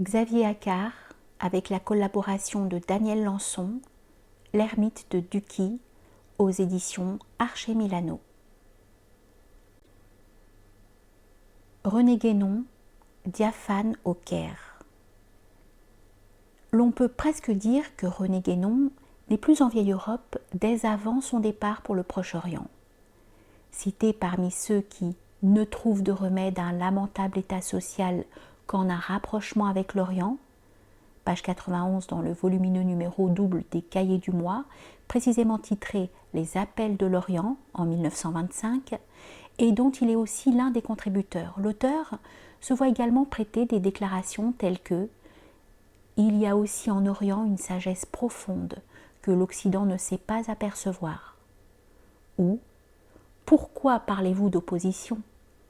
Xavier Accart, avec la collaboration de Daniel Lançon, L'ermite de Duquy, aux éditions Archer Milano. René Guénon, Diaphane au Caire. L'on peut presque dire que René Guénon n'est plus en vieille Europe dès avant son départ pour le Proche-Orient. Cité parmi ceux qui ne trouvent de remède à un lamentable état social qu'en un rapprochement avec l'Orient, page 91 dans le volumineux numéro double des Cahiers du mois, précisément titré Les Appels de l'Orient en 1925, et dont il est aussi l'un des contributeurs. L'auteur se voit également prêter des déclarations telles que « Il y a aussi en Orient une sagesse profonde que l'Occident ne sait pas apercevoir » ou « Pourquoi parlez-vous d'opposition ?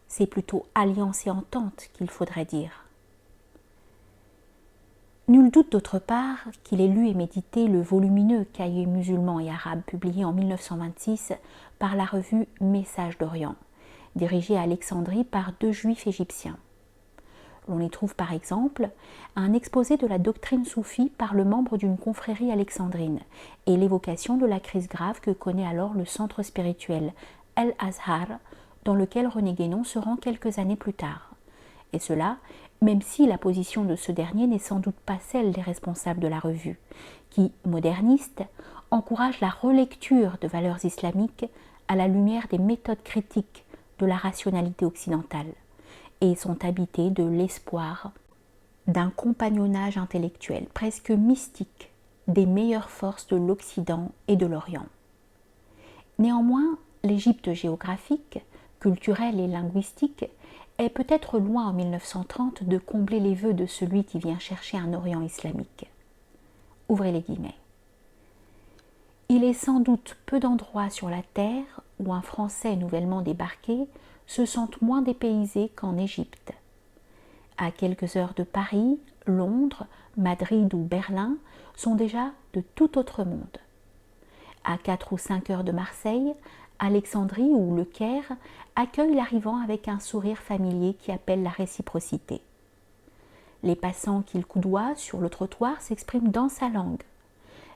C'est plutôt alliance et entente qu'il faudrait dire. » Nul doute d'autre part qu'il ait lu et médité le volumineux Cahier musulman et arabe publié en 1926 par la revue Messages d'Orient, dirigée à Alexandrie par 2 juifs égyptiens. On y trouve par exemple un exposé de la doctrine soufie par le membre d'une confrérie alexandrine et l'évocation de la crise grave que connaît alors le centre spirituel El-Azhar, dans lequel René Guénon se rend quelques années plus tard. Et cela, même si la position de ce dernier n'est sans doute pas celle des responsables de la revue, qui, modernistes, encouragent la relecture de valeurs islamiques à la lumière des méthodes critiques de la rationalité occidentale, et sont habités de l'espoir d'un compagnonnage intellectuel presque mystique des meilleures forces de l'Occident et de l'Orient. Néanmoins, l'Égypte géographique, culturelle et linguistique est peut-être loin en 1930 de combler les vœux de celui qui vient chercher un Orient islamique. Ouvrez les guillemets. Il est sans doute peu d'endroits sur la terre où un Français nouvellement débarqué se sente moins dépaysé qu'en Égypte. À quelques heures de Paris, Londres, Madrid ou Berlin sont déjà de tout autre monde. À 4 ou 5 heures de Marseille, Alexandrie ou Le Caire accueillent l'arrivant avec un sourire familier qui appelle la réciprocité. Les passants qu'il coudoie sur le trottoir s'expriment dans sa langue.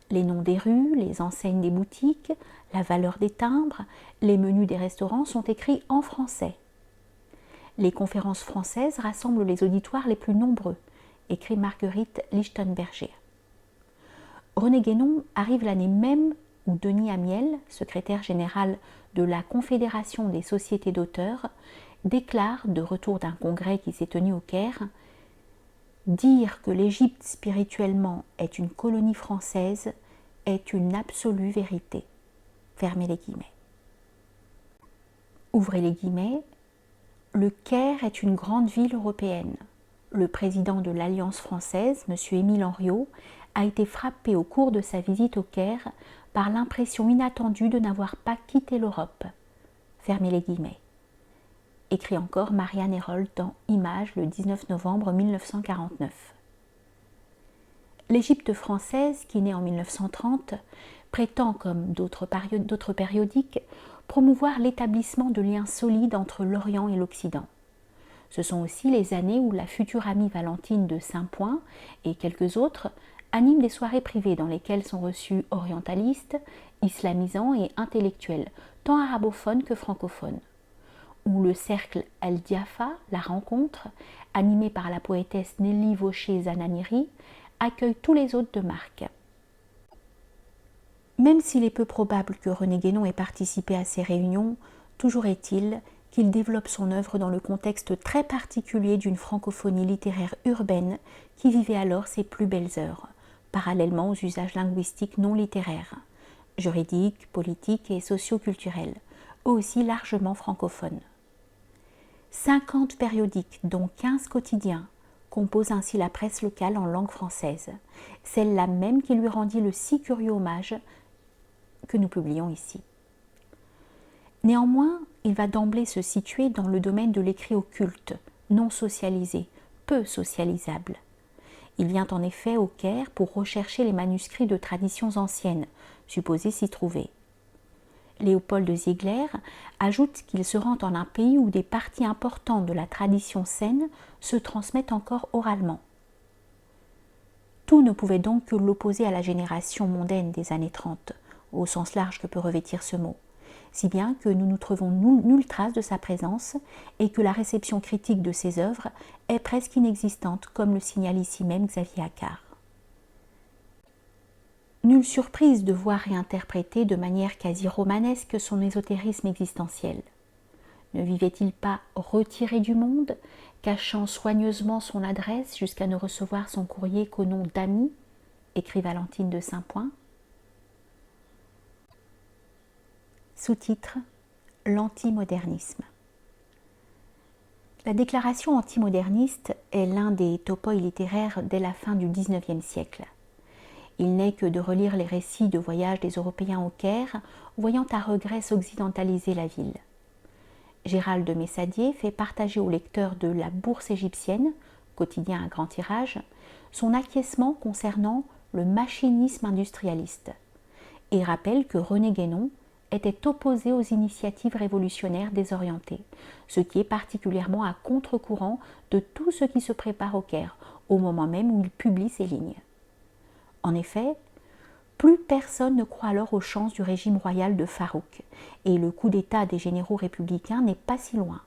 Les noms des rues, les enseignes des boutiques, la valeur des timbres, les menus des restaurants sont écrits en français. Les conférences françaises rassemblent les auditoires les plus nombreux, écrit Marguerite Lichtenberger. René Guénon arrive l'année même où Denis Amiel, secrétaire général de la Confédération des sociétés d'auteurs, déclare, de retour d'un congrès qui s'est tenu au Caire, « Dire que l'Égypte spirituellement est une colonie française est une absolue vérité. » Fermez les guillemets. Ouvrez les guillemets. Le Caire est une grande ville européenne. Le président de l'Alliance française, M. Émile Henriot, a été frappé au cours de sa visite au Caire par l'impression inattendue de n'avoir pas quitté l'Europe. Fermez les guillemets. Écrit encore Marianne Herold dans Images le 19 novembre 1949. L'Égypte française, qui naît en 1930, prétend, comme d'autres périodiques, promouvoir l'établissement de liens solides entre l'Orient et l'Occident. Ce sont aussi les années où la future amie Valentine de Saint-Point et quelques autres animent des soirées privées dans lesquelles sont reçus orientalistes, islamisants et intellectuels, tant arabophones que francophones. Où le cercle El Diafa, la rencontre, animé par la poétesse Nelly Vaucher-Zananiri, accueille tous les hôtes de marque. Même s'il est peu probable que René Guénon ait participé à ces réunions, toujours est-il qu'il développe son œuvre dans le contexte très particulier d'une francophonie littéraire urbaine qui vivait alors ses plus belles heures, parallèlement aux usages linguistiques non littéraires, juridiques, politiques et socio-culturels, eux aussi largement francophones. 50 périodiques, dont 15 quotidiens, composent ainsi la presse locale en langue française, celle-là même qui lui rendit le si curieux hommage que nous publions ici. Néanmoins, il va d'emblée se situer dans le domaine de l'écrit occulte, non socialisé, peu socialisable. Il vient en effet au Caire pour rechercher les manuscrits de traditions anciennes, supposés s'y trouver. Léopold de Ziegler ajoute qu'il se rend en un pays où des parties importantes de la tradition saine se transmettent encore oralement. Tout ne pouvait donc que l'opposer à la génération mondaine des années 30, au sens large que peut revêtir ce mot, si bien que nous ne trouvons nulle trace de sa présence et que la réception critique de ses œuvres est presque inexistante, comme le signale ici même Xavier Accard. Nulle surprise de voir réinterpréter de manière quasi romanesque son ésotérisme existentiel. Ne vivait-il pas retiré du monde, cachant soigneusement son adresse jusqu'à ne recevoir son courrier qu'au nom d'ami, écrit Valentine de Saint-Point. Sous-titre: L'antimodernisme. La déclaration antimoderniste est l'un des topoi littéraires dès la fin du XIXe siècle. Il n'est que de relire les récits de voyage des Européens au Caire, voyant à regret s'occidentaliser la ville. Gérald de Messadier fait partager au lecteur de La Bourse égyptienne, quotidien à grand tirage, son acquiescement concernant le machinisme industrialiste et rappelle que René Guénon était opposé aux initiatives révolutionnaires désorientées, ce qui est particulièrement à contre-courant de tout ce qui se prépare au Caire, au moment même où il publie ces lignes. En effet, plus personne ne croit alors aux chances du régime royal de Farouk, et le coup d'État des généraux républicains n'est pas si loin.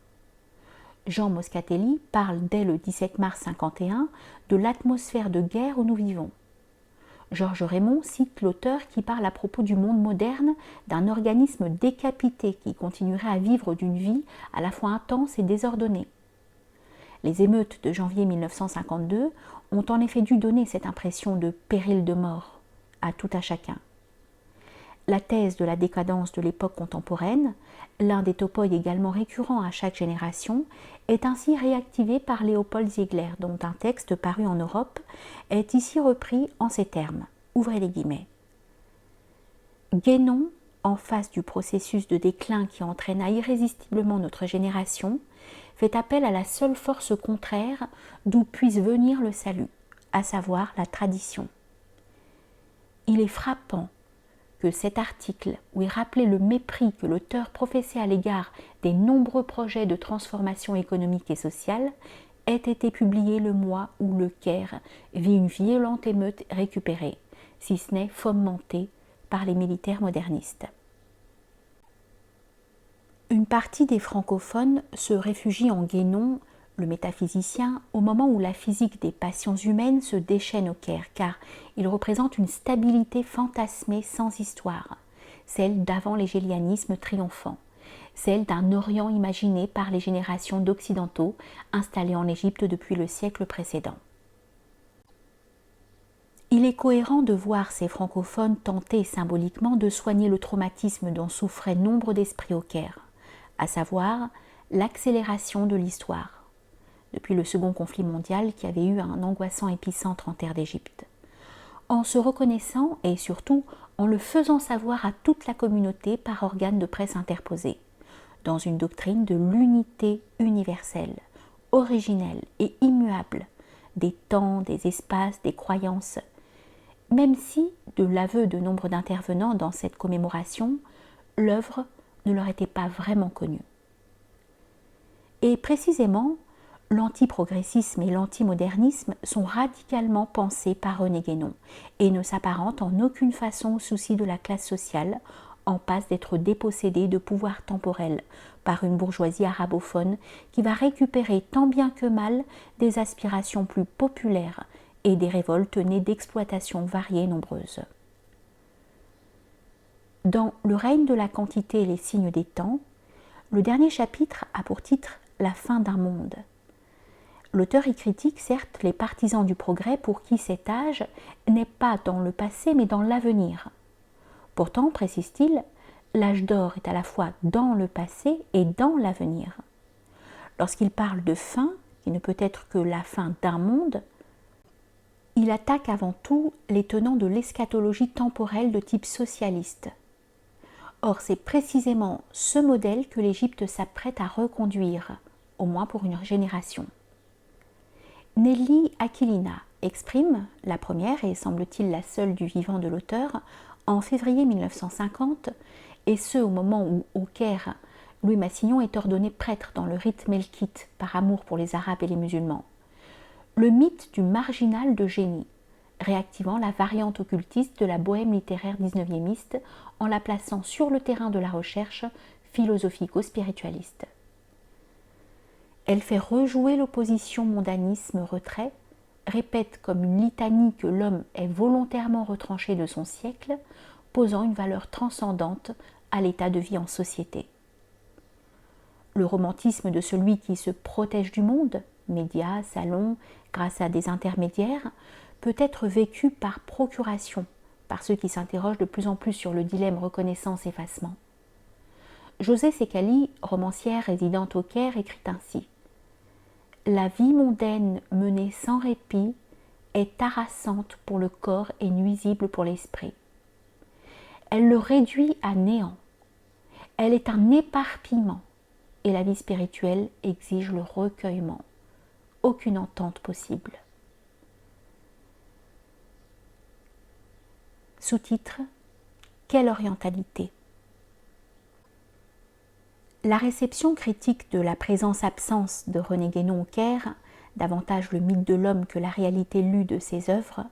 Jean Moscatelli parle dès le 17 mars 1951 de l'atmosphère de guerre où nous vivons. Georges Raymond cite l'auteur qui parle à propos du monde moderne d'un organisme décapité qui continuerait à vivre d'une vie à la fois intense et désordonnée. Les émeutes de janvier 1952 ont en effet dû donner cette impression de péril de mort à tout à chacun. La thèse de la décadence de l'époque contemporaine, l'un des topoi également récurrents à chaque génération, est ainsi réactivée par Léopold Ziegler, dont un texte paru en Europe est ici repris en ces termes. Ouvrez les guillemets. Guénon, en face du processus de déclin qui entraîna irrésistiblement notre génération, fait appel à la seule force contraire d'où puisse venir le salut, à savoir la tradition. Il est frappant que cet article, où est rappelé le mépris que l'auteur professait à l'égard des nombreux projets de transformation économique et sociale, ait été publié le mois où le Caire vit une violente émeute récupérée, si ce n'est fomentée par les militaires modernistes. Une partie des francophones se réfugie en Guénon, le métaphysicien, au moment où la physique des passions humaines se déchaîne au Caire, car il représente une stabilité fantasmée sans histoire, celle d'avant l'hégélianisme triomphant, celle d'un Orient imaginé par les générations d'Occidentaux installés en Égypte depuis le siècle précédent. Il est cohérent de voir ces francophones tenter symboliquement de soigner le traumatisme dont souffraient nombre d'esprits au Caire, à savoir l'accélération de l'histoire, depuis le second conflit mondial qui avait eu un angoissant épicentre en terre d'Égypte. En se reconnaissant et surtout en le faisant savoir à toute la communauté par organe de presse interposé, dans une doctrine de l'unité universelle, originelle et immuable, des temps, des espaces, des croyances, même si, de l'aveu de nombre d'intervenants dans cette commémoration, l'œuvre ne leur était pas vraiment connue. Et précisément, l'antiprogressisme et l'antimodernisme sont radicalement pensés par René Guénon et ne s'apparentent en aucune façon au souci de la classe sociale, en passe d'être dépossédée de pouvoir temporel par une bourgeoisie arabophone qui va récupérer tant bien que mal des aspirations plus populaires et des révoltes nées d'exploitations variées et nombreuses. Dans Le règne de la quantité et les signes des temps, le dernier chapitre a pour titre « La fin d'un monde ». L'auteur y critique certes les partisans du progrès pour qui cet âge n'est pas dans le passé mais dans l'avenir. Pourtant, précise-t-il, l'âge d'or est à la fois dans le passé et dans l'avenir. Lorsqu'il parle de fin, qui ne peut être que la fin d'un monde, il attaque avant tout les tenants de l'eschatologie temporelle de type socialiste. Or, c'est précisément ce modèle que l'Égypte s'apprête à reconduire, au moins pour une génération. Nelly Aquilina exprime, la première et semble-t-il la seule du vivant de l'auteur, en février 1950, et ce au moment où, au Caire, Louis Massignon est ordonné prêtre dans le rite melkite par amour pour les Arabes et les musulmans. Le mythe du marginal de génie, réactivant la variante occultiste de la bohème littéraire 19e en la plaçant sur le terrain de la recherche philosophico-spiritualiste. Elle fait rejouer l'opposition mondanisme-retrait, répète comme une litanie que l'homme est volontairement retranché de son siècle, posant une valeur transcendante à l'état de vie en société. Le romantisme de celui qui se protège du monde, médias, salons, grâce à des intermédiaires, peut être vécu par procuration, par ceux qui s'interrogent de plus en plus sur le dilemme reconnaissance-effacement. José Sekali, romancière résidente au Caire, écrit ainsi : « La vie mondaine menée sans répit est harassante pour le corps et nuisible pour l'esprit. Elle le réduit à néant. Elle est un éparpillement. Et la vie spirituelle exige le recueillement. Aucune entente possible. » Sous-titre : Quelle orientalité ? La réception critique de la présence-absence de René Guénon au Caire, davantage le mythe de l'homme que la réalité lue de ses œuvres,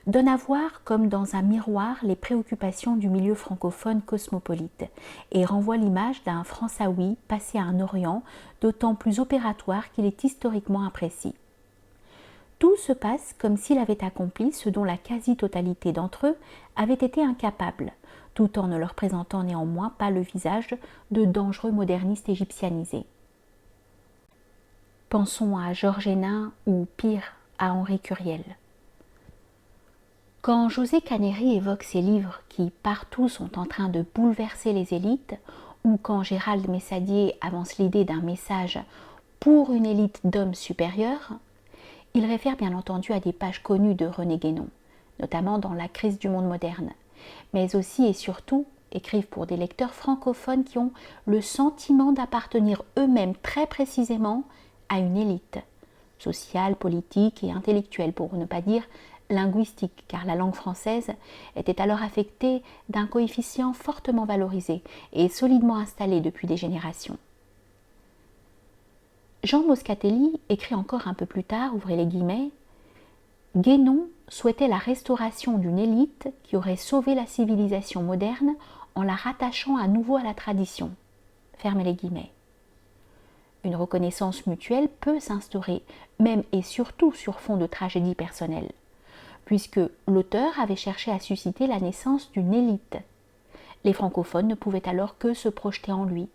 donne à voir comme dans un miroir les préoccupations du milieu francophone cosmopolite et renvoie l'image d'un Françaoui passé à un Orient d'autant plus opératoire qu'il est historiquement imprécis. Tout se passe comme s'il avait accompli ce dont la quasi-totalité d'entre eux avait été incapables, tout en ne leur présentant néanmoins pas le visage de dangereux modernistes égyptianisés. Pensons à Georges Hénin ou, pire, à Henri Curiel. Quand José Canéry évoque ces livres qui partout sont en train de bouleverser les élites, ou quand Gérald Messadier avance l'idée d'un message pour une élite d'hommes supérieurs, il réfère bien entendu à des pages connues de René Guénon, notamment dans La crise du monde moderne, mais aussi et surtout écrivent pour des lecteurs francophones qui ont le sentiment d'appartenir eux-mêmes très précisément à une élite, sociale, politique et intellectuelle, pour ne pas dire linguistique, car la langue française était alors affectée d'un coefficient fortement valorisé et solidement installé depuis des générations. Jean Moscatelli écrit encore un peu plus tard, ouvrez les guillemets, « Guénon souhaitait la restauration d'une élite qui aurait sauvé la civilisation moderne en la rattachant à nouveau à la tradition. » Fermez les guillemets. Une reconnaissance mutuelle peut s'instaurer, même et surtout sur fond de tragédie personnelle, puisque l'auteur avait cherché à susciter la naissance d'une élite. Les francophones ne pouvaient alors que se projeter en lui,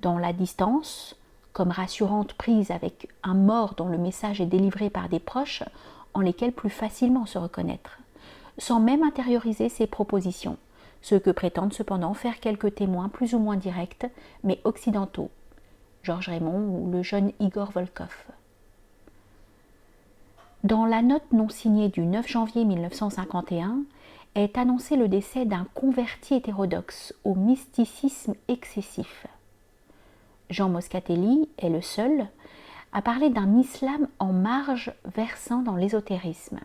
dans la distance, comme rassurante prise avec un mort dont le message est délivré par des proches en lesquels plus facilement se reconnaître, sans même intérioriser ses propositions, ce que prétendent cependant faire quelques témoins plus ou moins directs, mais occidentaux, Georges Raymond ou le jeune Igor Volkov. Dans la note non signée du 9 janvier 1951 est annoncé le décès d'un converti hétérodoxe au mysticisme excessif. Jean Moscatelli est le seul à parler d'un islam en marge versant dans l'ésotérisme.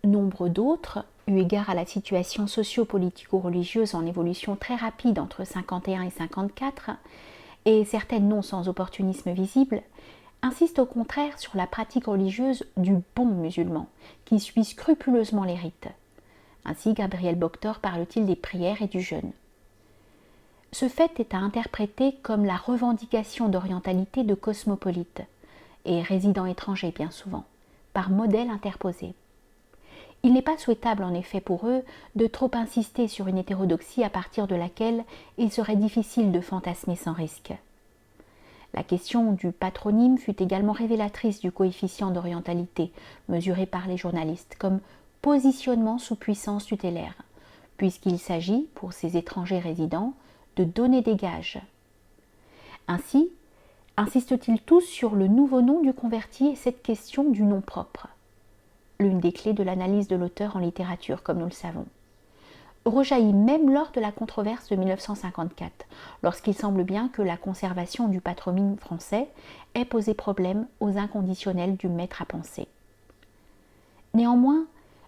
Nombre d'autres, eu égard à la situation socio-politico-religieuse en évolution très rapide entre 51 et 54, et certaines non sans opportunisme visible, insistent au contraire sur la pratique religieuse du bon musulman, qui suit scrupuleusement les rites. Ainsi, Gabriel Boctor parle-t-il des prières et du jeûne. Ce fait est à interpréter comme la revendication d'orientalité de cosmopolites, et résidents étrangers bien souvent, par modèle interposé. Il n'est pas souhaitable en effet pour eux de trop insister sur une hétérodoxie à partir de laquelle il serait difficile de fantasmer sans risque. La question du patronyme fut également révélatrice du coefficient d'orientalité mesuré par les journalistes comme positionnement sous puissance tutélaire, puisqu'il s'agit, pour ces étrangers résidents, de donner des gages. Ainsi, insistent-ils tous sur le nouveau nom du converti et cette question du nom propre, l'une des clés de l'analyse de l'auteur en littérature, comme nous le savons. Rejaillit même lors de la controverse de 1954, lorsqu'il semble bien que la conservation du patronyme français ait posé problème aux inconditionnels du maître à penser. Néanmoins,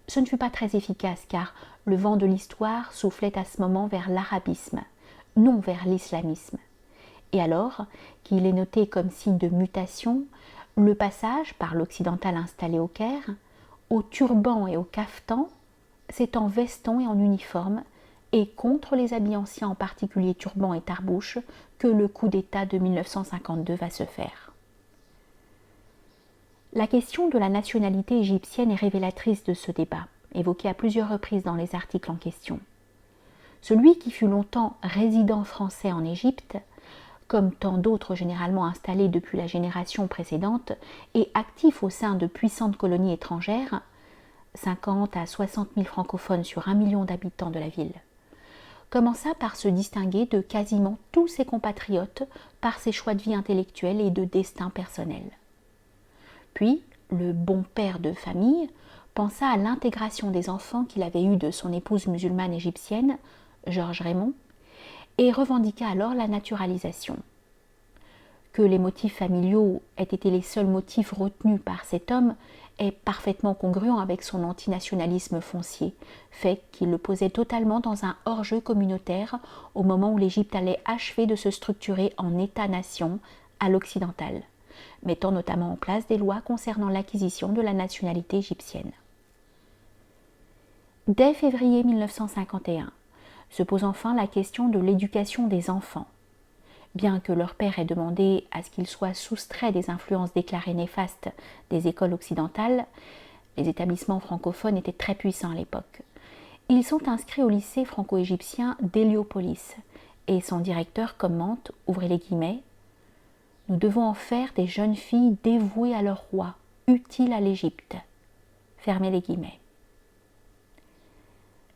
ce ne fut pas très efficace, car le vent de l'histoire soufflait à ce moment vers l'arabisme, non vers l'islamisme. Et alors qu'il est noté comme signe de mutation, le passage, par l'occidental installé au Caire, au turban et au cafetan, c'est en veston et en uniforme, et contre les habits anciens, en particulier turban et tarbouche, que le coup d'État de 1952 va se faire. La question de la nationalité égyptienne est révélatrice de ce débat, évoqué à plusieurs reprises dans les articles en question. Celui qui fut longtemps résident français en Égypte, comme tant d'autres généralement installés depuis la génération précédente et actifs au sein de puissantes colonies étrangères, 50 à 60 000 francophones sur 1 million d'habitants de la ville, commença par se distinguer de quasiment tous ses compatriotes par ses choix de vie intellectuels et de destin personnel. Puis, le bon père de famille pensa à l'intégration des enfants qu'il avait eus de son épouse musulmane égyptienne, Georges Raymond, et revendiqua alors la naturalisation. Que les motifs familiaux aient été les seuls motifs retenus par cet homme est parfaitement congruent avec son antinationalisme foncier, fait qu'il le posait totalement dans un hors-jeu communautaire au moment où l'Égypte allait achever de se structurer en État-nation à l'occidental, mettant notamment en place des lois concernant l'acquisition de la nationalité égyptienne. Dès février 1951, se pose enfin la question de l'éducation des enfants. Bien que leur père ait demandé à ce qu'ils soient soustraits des influences déclarées néfastes des écoles occidentales, les établissements francophones étaient très puissants à l'époque. Ils sont inscrits au lycée franco-égyptien d'Héliopolis et son directeur commente, ouvrez les guillemets, « Nous devons en faire des jeunes filles dévouées à leur roi, utiles à l'Égypte. » Fermez les guillemets.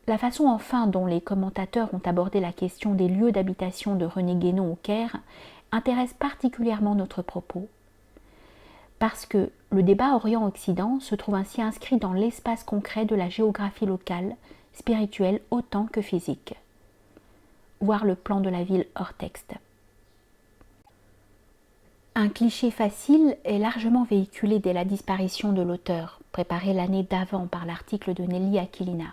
La façon enfin dont les commentateurs ont abordé la question des lieux d'habitation de René Guénon au Caire intéresse particulièrement notre propos, parce que le débat Orient-Occident se trouve ainsi inscrit dans l'espace concret de la géographie locale, spirituelle autant que physique. Voir le plan de la ville hors texte. Un cliché facile est largement véhiculé dès la disparition de l'auteur, préparé l'année d'avant par l'article de Nelly Aquilina.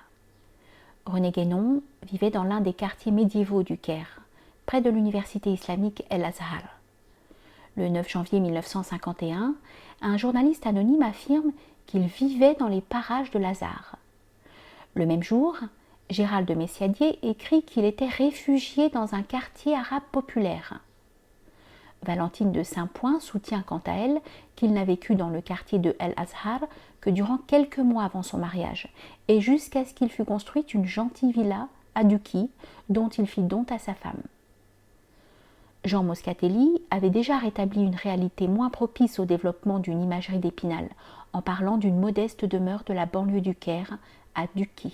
René Guénon vivait dans l'un des quartiers médiévaux du Caire, près de l'université islamique El-Azhar. Le 9 janvier 1951, un journaliste anonyme affirme qu'il vivait dans les parages de l'Azhar. Le même jour, Gérald de Messiadier écrit qu'il était réfugié dans un quartier arabe populaire. Valentine de Saint-Point soutient quant à elle qu'il n'a vécu dans le quartier de El-Azhar que durant quelques mois avant son mariage, et jusqu'à ce qu'il fût construite une gentille villa à Duki, dont il fit don à sa femme. Jean Moscatelli avait déjà rétabli une réalité moins propice au développement d'une imagerie d'Épinal, en parlant d'une modeste demeure de la banlieue du Caire, à Duki.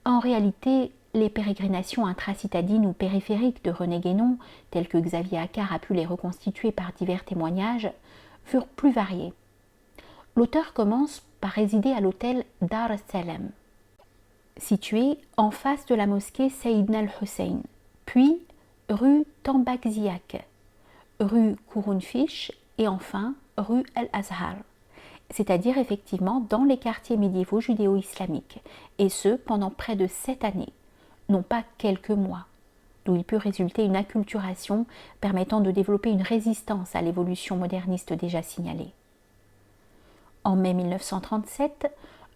En réalité, les pérégrinations intracitadines ou périphériques de René Guénon, telles que Xavier Accart a pu les reconstituer par divers témoignages, furent plus variées. L'auteur commence par résider à l'hôtel Dar es-Salem, situé en face de la mosquée Sayyidna al-Hussein, puis rue Tambakziak, rue Kourounfiche et enfin rue El-Azhar, c'est-à-dire effectivement dans les quartiers médiévaux judéo-islamiques, et ce pendant près de 7 années, non pas quelques mois, d'où il peut résulter une acculturation permettant de développer une résistance à l'évolution moderniste déjà signalée. En mai 1937,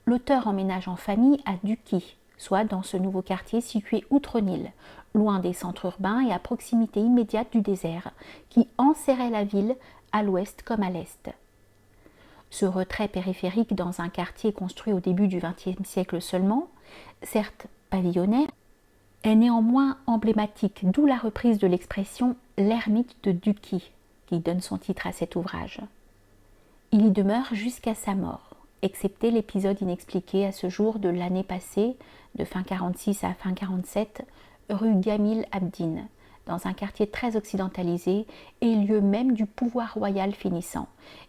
l'auteur emménage en famille à Duki, soit dans ce nouveau quartier situé outre-Nil, loin des centres urbains et à proximité immédiate du désert, qui enserrait la ville à l'ouest comme à l'est. Ce retrait périphérique dans un quartier construit au début du XXe siècle seulement, certes pavillonnaire, est néanmoins emblématique, d'où la reprise de l'expression « l'ermite de Duki » qui donne son titre à cet ouvrage. Il y demeure jusqu'à sa mort, excepté l'épisode inexpliqué à ce jour de l'année passée, de fin 46 à fin 47, rue Gamil Abdin, dans un quartier très occidentalisé et lieu même du pouvoir royal finissant,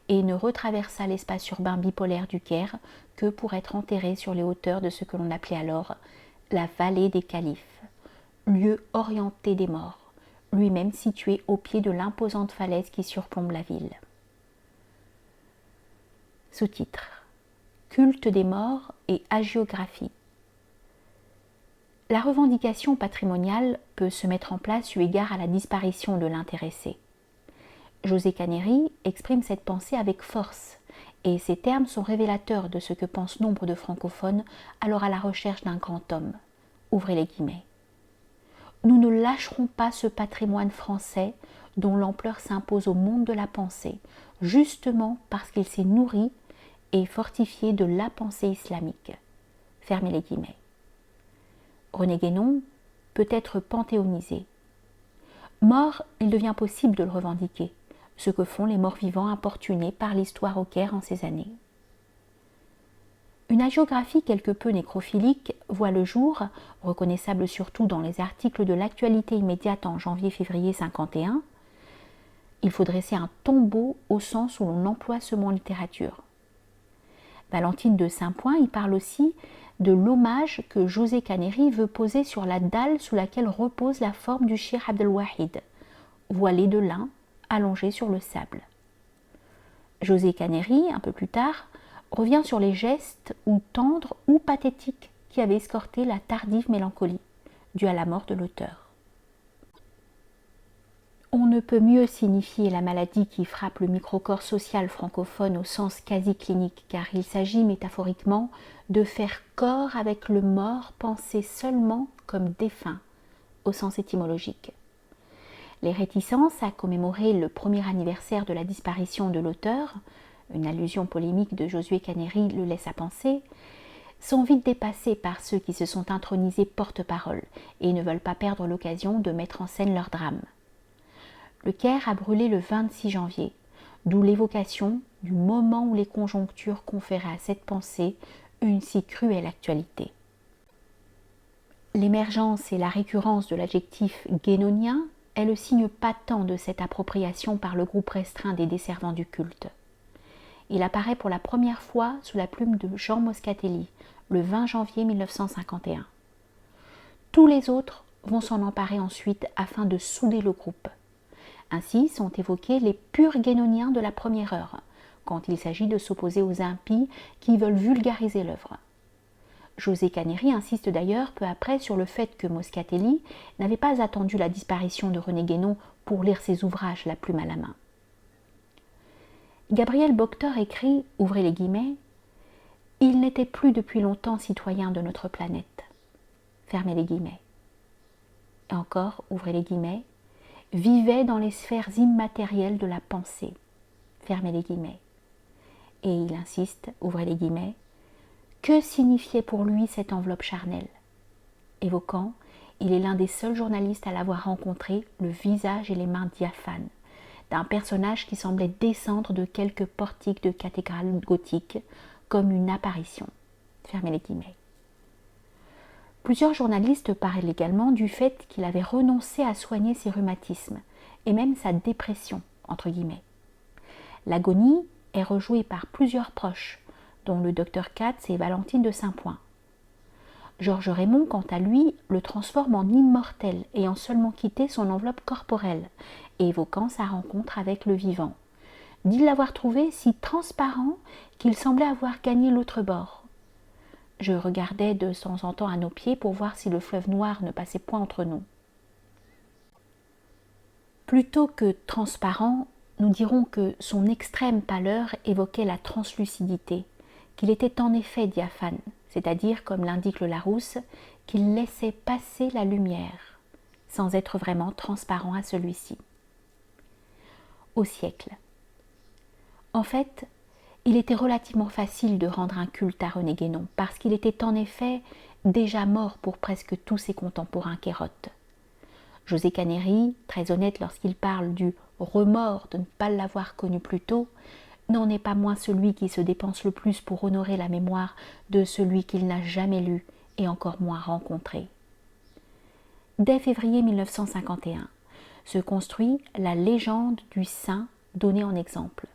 et ne retraversa l'espace urbain bipolaire du Caire que pour être enterré sur les hauteurs de ce que l'on appelait alors la vallée des califes, lieu orienté des morts, lui-même situé au pied de l'imposante falaise qui surplombe la ville. Sous-titre: Culte des morts et hagiographie. La revendication patrimoniale peut se mettre en place eu égard à la disparition de l'intéressé. José Caneri exprime cette pensée avec force Et ces termes sont révélateurs de ce que pensent nombre de francophones alors à la recherche d'un grand homme. Ouvrez les guillemets. Nous ne lâcherons pas ce patrimoine français dont l'ampleur s'impose au monde de la pensée, justement parce qu'il s'est nourri et fortifié de la pensée islamique. Fermez les guillemets. René Guénon peut être panthéonisé. Mort, il devient possible de le revendiquer, ce que font les morts-vivants importunés par l'histoire au Caire en ces années. Une hagiographie quelque peu nécrophilique voit le jour, reconnaissable surtout dans les articles de l'actualité immédiate en janvier-février 51. Il faut dresser un tombeau au sens où l'on emploie ce mot en littérature. Valentine de Saint-Point y parle aussi de l'hommage que José Canéry veut poser sur la dalle sous laquelle repose la forme du Cheikh Abdelwahid, voilée de lin, allongée sur le sable. José Canéry, un peu plus tard, revient sur les gestes ou tendres ou pathétiques qui avaient escorté la tardive mélancolie, due à la mort de l'auteur. On ne peut mieux signifier la maladie qui frappe le microcorps social francophone au sens quasi clinique, car il s'agit métaphoriquement de faire corps avec le mort pensé seulement comme défunt, au sens étymologique. Les réticences à commémorer le premier anniversaire de la disparition de l'auteur, une allusion polémique de Josué Canéry le laisse à penser, sont vite dépassées par ceux qui se sont intronisés porte-parole et ne veulent pas perdre l'occasion de mettre en scène leur drame. Le Caire a brûlé le 26 janvier, d'où l'évocation du moment où les conjonctures conféraient à cette pensée une si cruelle actualité. L'émergence et la récurrence de l'adjectif guénonien est le signe patent de cette appropriation par le groupe restreint des desservants du culte. Il apparaît pour la première fois sous la plume de Jean Moscatelli, le 20 janvier 1951. Tous les autres vont s'en emparer ensuite afin de souder le groupe. Ainsi sont évoqués les purs guénoniens de la première heure, quand il s'agit de s'opposer aux impies qui veulent vulgariser l'œuvre. José Canéry insiste d'ailleurs peu après sur le fait que Moscatelli n'avait pas attendu la disparition de René Guénon pour lire ses ouvrages la plume à la main. Gabriel Bocteur écrit, ouvrez les guillemets, « Il n'était plus depuis longtemps citoyen de notre planète. » Fermez les guillemets. Et encore, ouvrez les guillemets, « vivait dans les sphères immatérielles de la pensée. » Fermez les guillemets. Et il insiste, ouvrez les guillemets, « que signifiait pour lui cette enveloppe charnelle ?» Évoquant, il est l'un des seuls journalistes à l'avoir rencontré, le visage et les mains diaphanes, d'un personnage qui semblait descendre de quelques portiques de cathédrale gothique, comme une apparition. Fermez les guillemets. Plusieurs journalistes parlent également du fait qu'il avait renoncé à soigner ses rhumatismes, et même sa dépression, entre guillemets. L'agonie est rejouée par plusieurs proches, dont le docteur Katz et Valentine de Saint-Point. Georges Raymond, quant à lui, le transforme en immortel, ayant seulement quitté son enveloppe corporelle, évoquant sa rencontre avec le vivant. Dit l'avoir trouvé si transparent qu'il semblait avoir gagné l'autre bord. Je regardais de temps en temps à nos pieds pour voir si le fleuve noir ne passait point entre nous. Plutôt que transparent, nous dirons que son extrême pâleur évoquait la translucidité, qu'il était en effet diaphane, c'est-à-dire, comme l'indique le Larousse, qu'il laissait passer la lumière, sans être vraiment transparent à celui-ci. Au siècle. En fait, il était relativement facile de rendre un culte à René Guénon, parce qu'il était en effet déjà mort pour presque tous ses contemporains kérotes. José Canéry, très honnête lorsqu'il parle du remords de ne pas l'avoir connu plus tôt, n'en est pas moins celui qui se dépense le plus pour honorer la mémoire de celui qu'il n'a jamais lu et encore moins rencontré. Dès février 1951, se construit la légende du saint donné en exemple.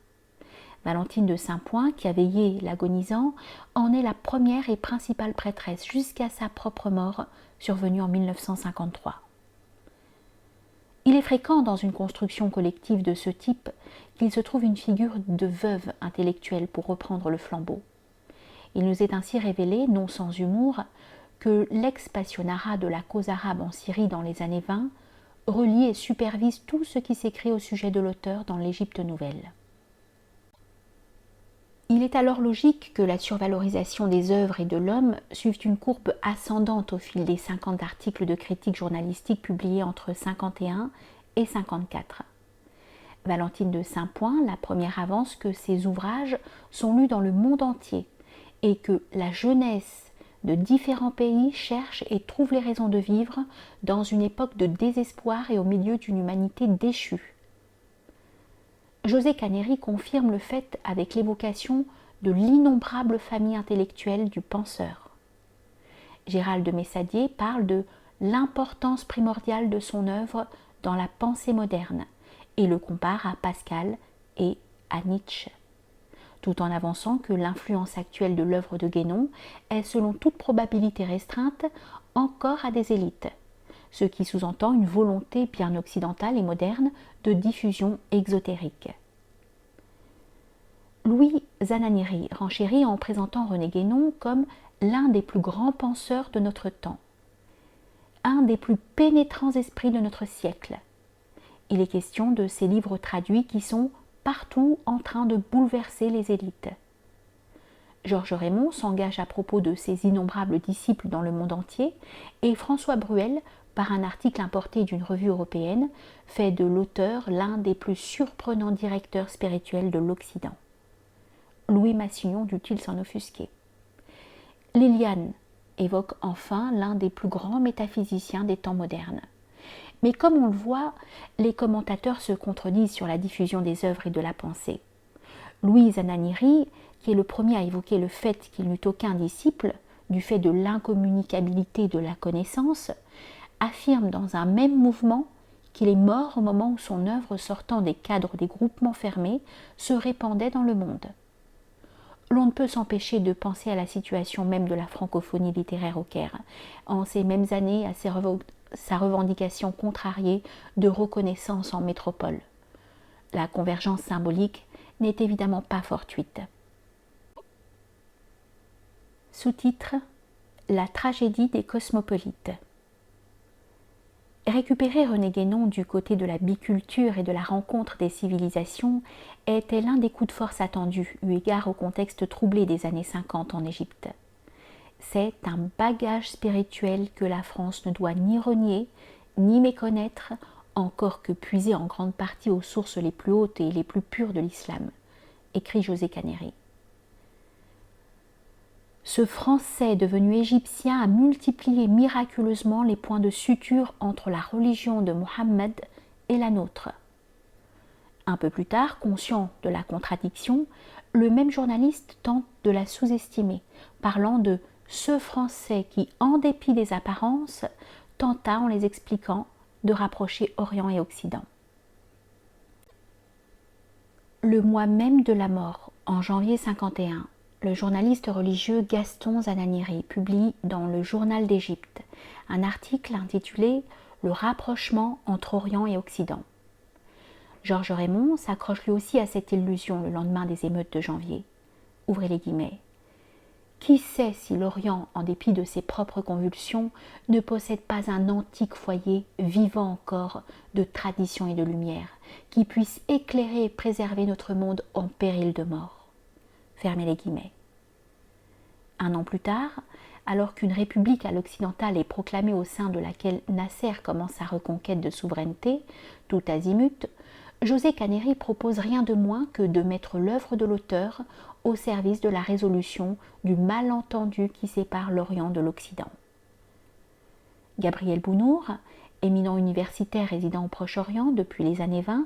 Valentine de Saint-Point, qui a veillé l'agonisant, en est la première et principale prêtresse jusqu'à sa propre mort, survenue en 1953. Il est fréquent dans une construction collective de ce type qu'il se trouve une figure de veuve intellectuelle pour reprendre le flambeau. Il nous est ainsi révélé, non sans humour, que l'ex-passionnara de la cause arabe en Syrie dans les années 20 relie et supervise tout ce qui s'écrit au sujet de l'auteur dans l'Égypte nouvelle. Il est alors logique que la survalorisation des œuvres et de l'homme suive une courbe ascendante au fil des 50 articles de critique journalistique publiés entre 51 et 54. Valentine de Saint-Point, la première, avance que ces ouvrages sont lus dans le monde entier et que la jeunesse de différents pays cherche et trouve les raisons de vivre dans une époque de désespoir et au milieu d'une humanité déchue. José Caneri confirme le fait avec l'évocation de l'innombrable famille intellectuelle du penseur. Gérald de Messadier parle de l'importance primordiale de son œuvre dans la pensée moderne et le compare à Pascal et à Nietzsche, tout en avançant que l'influence actuelle de l'œuvre de Guénon est selon toute probabilité restreinte encore à des élites, ce qui sous-entend une volonté bien occidentale et moderne de diffusion exotérique. Louis Zananiri renchérit en présentant René Guénon comme l'un des plus grands penseurs de notre temps, un des plus pénétrants esprits de notre siècle. Il est question de ces livres traduits qui sont partout en train de bouleverser les élites. Georges Raymond s'engage à propos de ses innombrables disciples dans le monde entier et François Bruel, par un article importé d'une revue européenne, fait de l'auteur l'un des plus surprenants directeurs spirituels de l'Occident. Louis Massignon dut-il s'en offusquer. Liliane évoque enfin l'un des plus grands métaphysiciens des temps modernes. Mais comme on le voit, les commentateurs se contredisent sur la diffusion des œuvres et de la pensée. Louis Zananiri, qui est le premier à évoquer le fait qu'il n'eut aucun disciple, du fait de l'incommunicabilité de la connaissance, affirme dans un même mouvement qu'il est mort au moment où son œuvre sortant des cadres des groupements fermés se répandait dans le monde. L'on ne peut s'empêcher de penser à la situation même de la francophonie littéraire au Caire, en ces mêmes années à sa revendication contrariée de reconnaissance en métropole. La convergence symbolique n'est évidemment pas fortuite. Sous-titre : La tragédie des cosmopolites. Récupérer René Guénon du côté de la biculture et de la rencontre des civilisations était l'un des coups de force attendus, eu égard au contexte troublé des années 50 en Égypte. C'est un bagage spirituel que la France ne doit ni renier, ni méconnaître, encore que puiser en grande partie aux sources les plus hautes et les plus pures de l'islam, écrit José Caneri. Ce Français devenu égyptien a multiplié miraculeusement les points de suture entre la religion de Mohammed et la nôtre. Un peu plus tard, conscient de la contradiction, le même journaliste tente de la sous-estimer, parlant de ce Français qui, en dépit des apparences, tenta, en les expliquant, de rapprocher Orient et Occident. Le mois même de la mort, en janvier 51, le journaliste religieux Gaston Zananiri publie dans le Journal d'Égypte un article intitulé « Le rapprochement entre Orient et Occident ». Georges Raymond s'accroche lui aussi à cette illusion le lendemain des émeutes de janvier. Ouvrez les guillemets. Qui sait si l'Orient, en dépit de ses propres convulsions, ne possède pas un antique foyer vivant encore de tradition et de lumière, qui puisse éclairer et préserver notre monde en péril de mort. Fermez les guillemets. Un an plus tard, alors qu'une république à l'occidental est proclamée au sein de laquelle Nasser commence sa reconquête de souveraineté, tout azimut, José Caneri propose rien de moins que de mettre l'œuvre de l'auteur au service de la résolution du malentendu qui sépare l'Orient de l'Occident. Gabriel Bounour, éminent universitaire résidant au Proche-Orient depuis les années 20,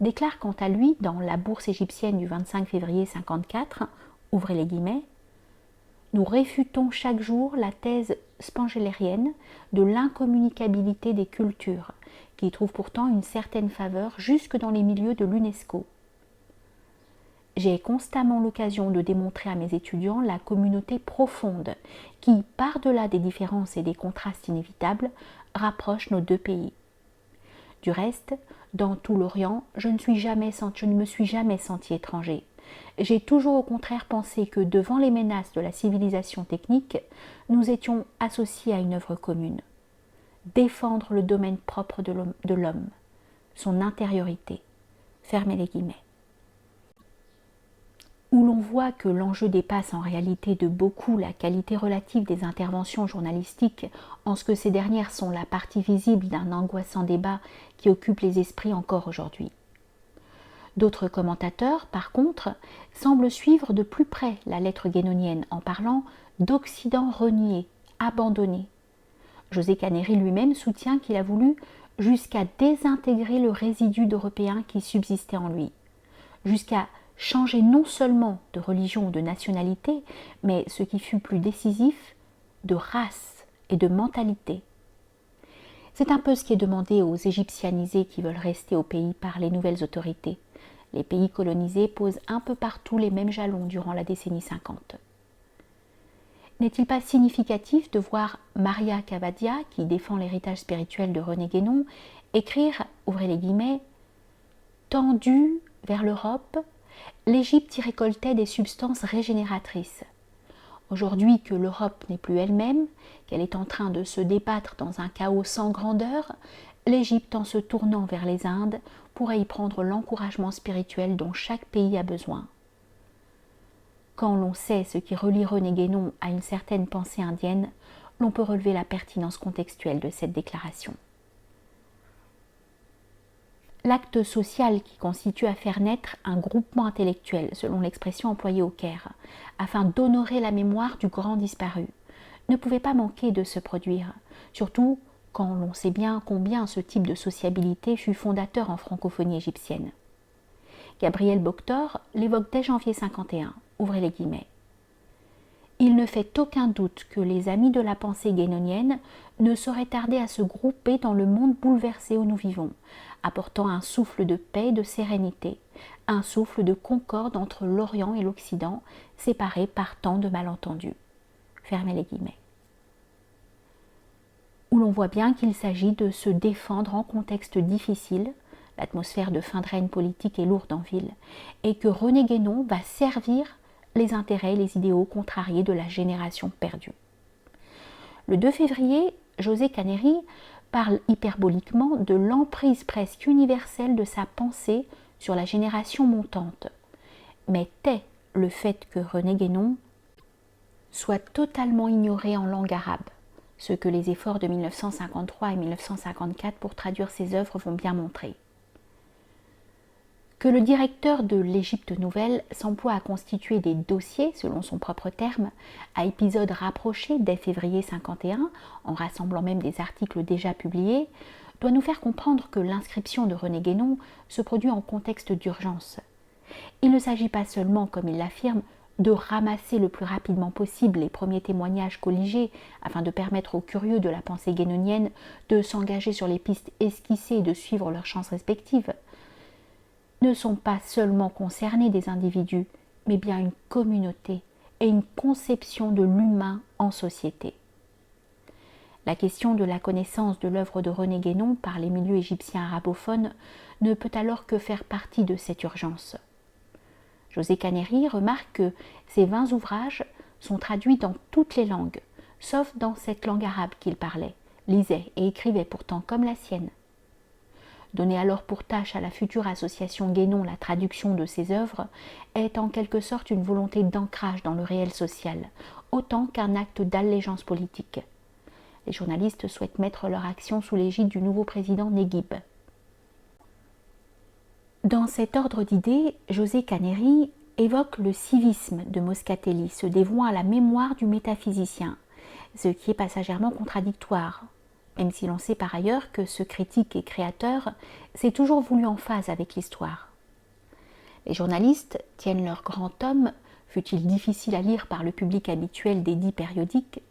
déclare quant à lui dans la Bourse égyptienne du 25 février 54, ouvrez les guillemets, nous réfutons chaque jour la thèse spengélérienne de l'incommunicabilité des cultures, qui trouve pourtant une certaine faveur jusque dans les milieux de l'UNESCO. J'ai constamment l'occasion de démontrer à mes étudiants la communauté profonde qui, par-delà des différences et des contrastes inévitables, rapproche nos deux pays. Du reste, dans tout l'Orient, je ne me suis jamais senti étranger. J'ai toujours au contraire pensé que devant les menaces de la civilisation technique, nous étions associés à une œuvre commune. Défendre le domaine propre de l'homme, son intériorité. Fermez les guillemets. où l'on voit que l'enjeu dépasse en réalité de beaucoup la qualité relative des interventions journalistiques, en ce que ces dernières sont la partie visible d'un angoissant débat qui occupe les esprits encore aujourd'hui. D'autres commentateurs, par contre, semblent suivre de plus près la lettre guénonienne en parlant d'Occident renié, abandonné. José Caneri lui-même soutient qu'il a voulu jusqu'à désintégrer le résidu d'Européen qui subsistait en lui, jusqu'à changer non seulement de religion ou de nationalité, mais ce qui fut plus décisif, de race et de mentalité. C'est un peu ce qui est demandé aux égyptianisés qui veulent rester au pays par les nouvelles autorités. Les pays colonisés posent un peu partout les mêmes jalons durant la décennie 50. N'est-il pas significatif de voir Maria Cavadia, qui défend l'héritage spirituel de René Guénon, écrire, ouvrez les guillemets, « Tendue vers l'Europe, l'Égypte y récoltait des substances régénératrices. Aujourd'hui que l'Europe n'est plus elle-même, qu'elle est en train de se débattre dans un chaos sans grandeur, l'Égypte, en se tournant vers les Indes, pourrait y prendre l'encouragement spirituel dont chaque pays a besoin. » Quand l'on sait ce qui relie René Guénon à une certaine pensée indienne, l'on peut relever la pertinence contextuelle de cette déclaration. L'acte social qui constitue à faire naître un groupement intellectuel, selon l'expression employée au Caire, afin d'honorer la mémoire du grand disparu, ne pouvait pas manquer de se produire, surtout quand l'on sait bien combien ce type de sociabilité fut fondateur en francophonie égyptienne. Gabriel Boctor l'évoque dès janvier 51, ouvrez les guillemets. Il ne fait aucun doute que les amis de la pensée guénonienne ne sauraient tarder à se grouper dans le monde bouleversé où nous vivons, apportant un souffle de paix et de sérénité, un souffle de concorde entre l'Orient et l'Occident, séparés par tant de malentendus. Fermez les guillemets. Où l'on voit bien qu'il s'agit de se défendre en contexte difficile, l'atmosphère de fin de règne politique est lourde en ville, et que René Guénon va servir les intérêts et les idéaux contrariés de la génération perdue. Le 2 février, José Caneri parle hyperboliquement de l'emprise presque universelle de sa pensée sur la génération montante, mais tait le fait que René Guénon soit totalement ignoré en langue arabe, ce que les efforts de 1953 et 1954 pour traduire ses œuvres vont bien montrer. Que le directeur de l'Égypte nouvelle s'emploie à constituer des dossiers, selon son propre terme, à épisodes rapprochés dès février 51, en rassemblant même des articles déjà publiés, doit nous faire comprendre que l'inscription de René Guénon se produit en contexte d'urgence. Il ne s'agit pas seulement, comme il l'affirme, de ramasser le plus rapidement possible les premiers témoignages colligés afin de permettre aux curieux de la pensée guénonienne de s'engager sur les pistes esquissées et de suivre leurs chances respectives. Ne sont pas seulement concernés des individus, mais bien une communauté et une conception de l'humain en société. La question de la connaissance de l'œuvre de René Guénon par les milieux égyptiens arabophones ne peut alors que faire partie de cette urgence. José Caneri remarque que ces 20 ouvrages sont traduits dans toutes les langues, sauf dans cette langue arabe qu'il parlait, lisait et écrivait pourtant comme la sienne. Donner alors pour tâche à la future association Guénon la traduction de ses œuvres est en quelque sorte une volonté d'ancrage dans le réel social, autant qu'un acte d'allégeance politique. Les journalistes souhaitent mettre leur action sous l'égide du nouveau président Néguib. Dans cet ordre d'idées, José Caneri évoque le civisme de Moscatelli, se dévouant à la mémoire du métaphysicien, ce qui est passagèrement contradictoire, même si l'on sait par ailleurs que ce critique et créateur s'est toujours voulu en phase avec l'histoire. Les journalistes tiennent leur grand tome, fut-il difficile à lire par le public habituel des dits périodiques.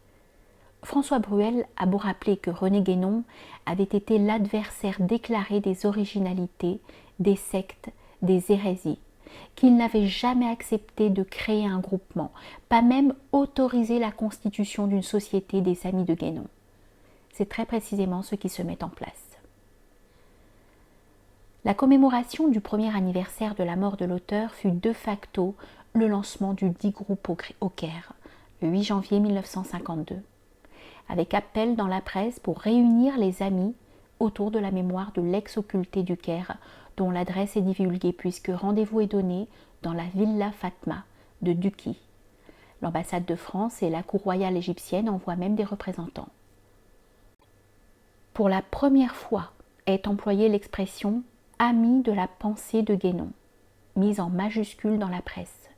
François Bruel a beau rappeler que René Guénon avait été l'adversaire déclaré des originalités, des sectes, des hérésies, qu'il n'avait jamais accepté de créer un groupement, pas même autorisé la constitution d'une société des amis de Guénon. C'est très précisément ce qui se met en place. La commémoration du premier anniversaire de la mort de l'auteur fut de facto le lancement du dit groupe au Caire, le 8 janvier 1952, avec appel dans la presse pour réunir les amis autour de la mémoire de l'ex-occulté du Caire, dont l'adresse est divulguée puisque rendez-vous est donné dans la Villa Fatma de Duki. L'ambassade de France et la cour royale égyptienne envoient même des représentants. Pour la première fois est employée l'expression « ami de la pensée de Guénon », mise en majuscule dans la presse.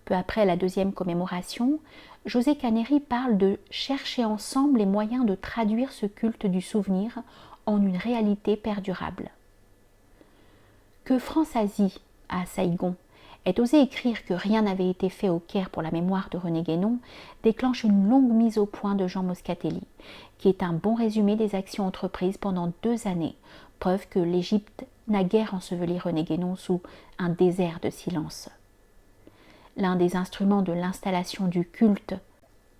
Peu après la deuxième commémoration, José Caneri parle de « chercher ensemble les moyens de traduire ce culte du souvenir en une réalité perdurable ». Que France-Asie, à Saïgon, ait osé écrire que rien n'avait été fait au Caire pour la mémoire de René Guénon déclenche une longue mise au point de Jean Moscatelli, qui est un bon résumé des actions entreprises pendant 2 années, preuve que l'Égypte n'a guère enseveli René Guénon sous un désert de silence. L'un des instruments de l'installation du culte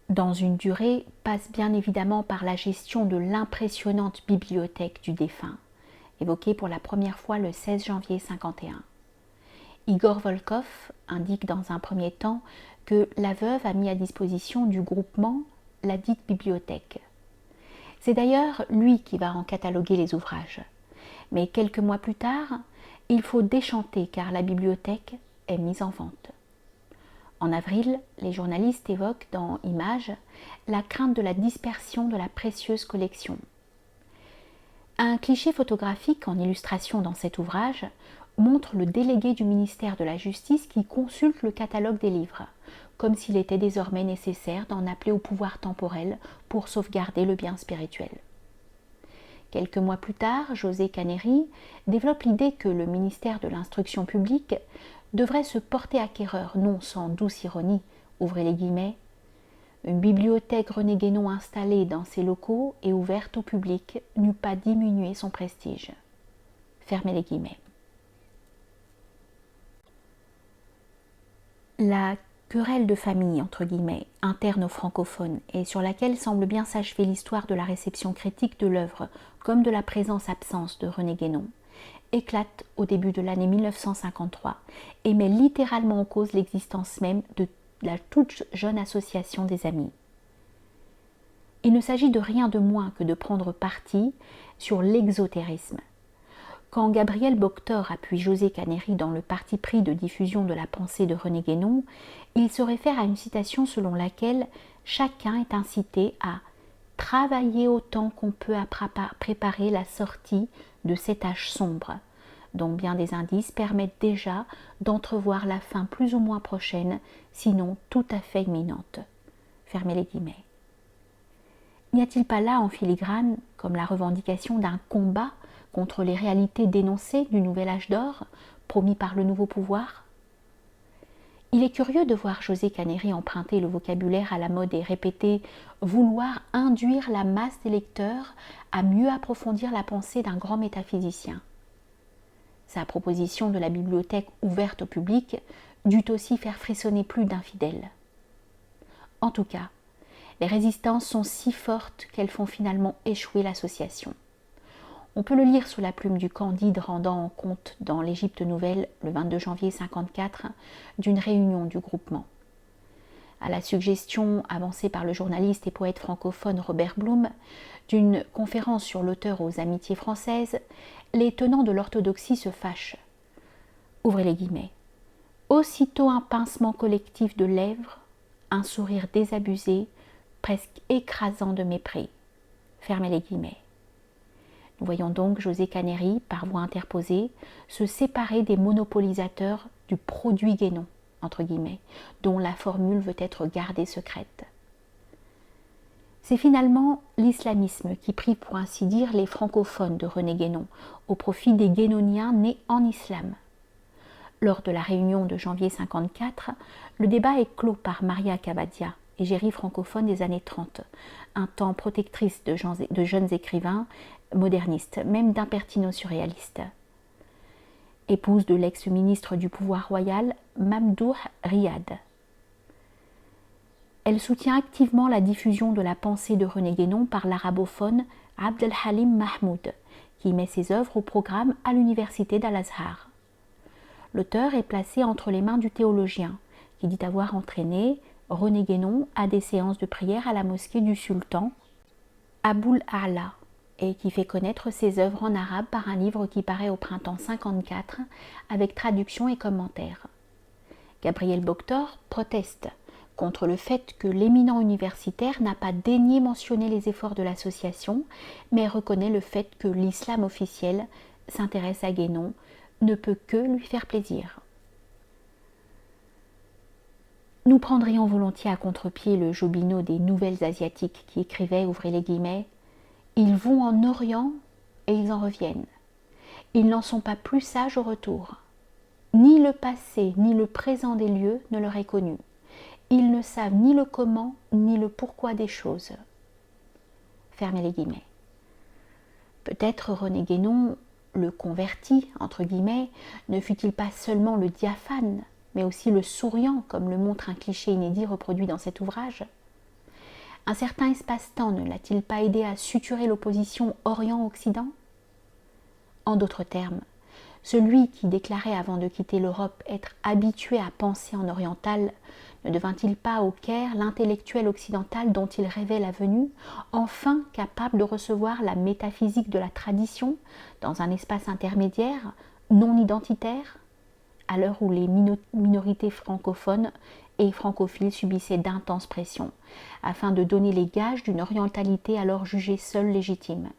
dans une durée passe bien évidemment par la gestion de l'impressionnante bibliothèque du défunt, évoquée pour la première fois le 16 janvier 1951. Igor Volkov indique dans un premier temps que la veuve a mis à disposition du groupement la dite bibliothèque. C'est d'ailleurs lui qui va en cataloguer les ouvrages. Mais quelques mois plus tard, il faut déchanter car la bibliothèque est mise en vente. En avril, les journalistes évoquent dans Images la crainte de la dispersion de la précieuse collection. Un cliché photographique en illustration dans cet ouvrage montre le délégué du ministère de la Justice qui consulte le catalogue des livres, comme s'il était désormais nécessaire d'en appeler au pouvoir temporel pour sauvegarder le bien spirituel. Quelques mois plus tard, José Caneri développe l'idée que le ministère de l'Instruction publique devrait se porter acquéreur, non sans douce ironie, ouvrez les guillemets, une bibliothèque René Guénon installée dans ses locaux et ouverte au public n'eût pas diminué son prestige. Fermez les guillemets. La querelle de famille, entre guillemets, interne aux francophones et sur laquelle semble bien s'achever l'histoire de la réception critique de l'œuvre comme de la présence-absence de René Guénon, éclate au début de l'année 1953 et met littéralement en cause l'existence même de la toute jeune association des Amis. Il ne s'agit de rien de moins que de prendre parti sur l'exotérisme. Quand Gabriel Boctor appuie José Caneri dans le parti pris de diffusion de la pensée de René Guénon, il se réfère à une citation selon laquelle chacun est incité à travailler autant qu'on peut à préparer la sortie de cet âge sombre, dont bien des indices permettent déjà d'entrevoir la fin plus ou moins prochaine, sinon tout à fait imminente. Fermez les guillemets. N'y a-t-il pas là en filigrane, comme la revendication d'un combat contre les réalités dénoncées du nouvel âge d'or, promis par le nouveau pouvoir? Il est curieux de voir José Caneri emprunter le vocabulaire à la mode et répéter « vouloir induire la masse des lecteurs à mieux approfondir la pensée d'un grand métaphysicien ». Sa proposition de la bibliothèque ouverte au public dut aussi faire frissonner plus d'infidèles. En tout cas, les résistances sont si fortes qu'elles font finalement échouer l'association. On peut le lire sous la plume du Candide rendant compte dans l'Égypte nouvelle, le 22 janvier 1954, d'une réunion du groupement. À la suggestion avancée par le journaliste et poète francophone Robert Blum d'une conférence sur l'auteur aux Amitiés françaises, les tenants de l'orthodoxie se fâchent. Ouvrez les guillemets. Aussitôt un pincement collectif de lèvres, un sourire désabusé, presque écrasant de mépris. Fermez les guillemets. Nous voyons donc José Caneri, par voie interposée, se séparer des monopolisateurs du produit Guénon, entre guillemets, dont la formule veut être gardée secrète. C'est finalement l'islamisme qui prit pour ainsi dire les francophones de René Guénon, au profit des guénoniens nés en islam. Lors de la réunion de janvier 1954, le débat est clos par Maria Cavadia, égérie francophone des années 30, un temps protectrice de jeunes écrivains modernistes, même d'impertinents surréalistes. Épouse de l'ex-ministre du pouvoir royal Mamdouh Riyad. Elle soutient activement la diffusion de la pensée de René Guénon par l'arabophone Abdelhalim Mahmoud, qui met ses œuvres au programme à l'université d'Al-Azhar. L'auteur est placé entre les mains du théologien, qui dit avoir entraîné René Guénon à des séances de prière à la mosquée du sultan Aboul A'la, et qui fait connaître ses œuvres en arabe par un livre qui paraît au printemps 54 avec traduction et commentaires. Gabriel Boctor proteste contre le fait que l'éminent universitaire n'a pas daigné mentionner les efforts de l'association, mais reconnaît le fait que l'islam officiel s'intéresse à Guénon ne peut que lui faire plaisir. Nous prendrions volontiers à contre-pied le Jobinot des Nouvelles Asiatiques qui écrivait, ouvrez les guillemets, « Ils vont en Orient et ils en reviennent. Ils n'en sont pas plus sages au retour. Ni le passé ni le présent des lieux ne leur est connu. Ils ne savent ni le comment ni le pourquoi des choses. » Fermez les guillemets. Peut-être René Guénon, le converti, entre guillemets, ne fut-il pas seulement le diaphane, mais aussi le souriant, comme le montre un cliché inédit reproduit dans cet ouvrage. Un certain espace-temps ne l'a-t-il pas aidé à suturer l'opposition Orient-Occident? En d'autres termes, celui qui déclarait avant de quitter l'Europe être habitué à penser en oriental, ne devint-il pas au Caire l'intellectuel occidental dont il rêvait la venue, enfin capable de recevoir la métaphysique de la tradition dans un espace intermédiaire, non identitaire, à l'heure où les minorités francophones et francophiles subissaient d'intenses pressions, afin de donner les gages d'une orientalité alors jugée seule légitime?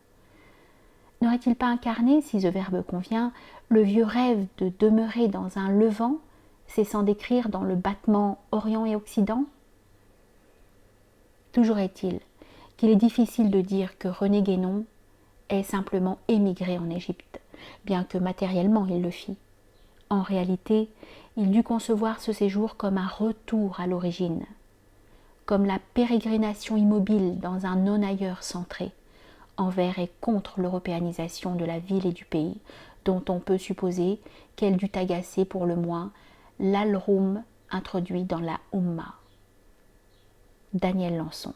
N'aurait-il pas incarné, si ce verbe convient, le vieux rêve de demeurer dans un levant, cessant d'écrire dans le battement Orient et Occident? Toujours est-il qu'il est difficile de dire que René Guénon ait simplement émigré en Égypte, bien que matériellement il le fit. En réalité, il dut concevoir ce séjour comme un retour à l'origine, comme la pérégrination immobile dans un non-ailleurs centré, envers et contre l'européanisation de la ville et du pays, dont on peut supposer qu'elle dut agacer pour le moins l'al-Roum introduit dans la Oumma. Daniel Lançon.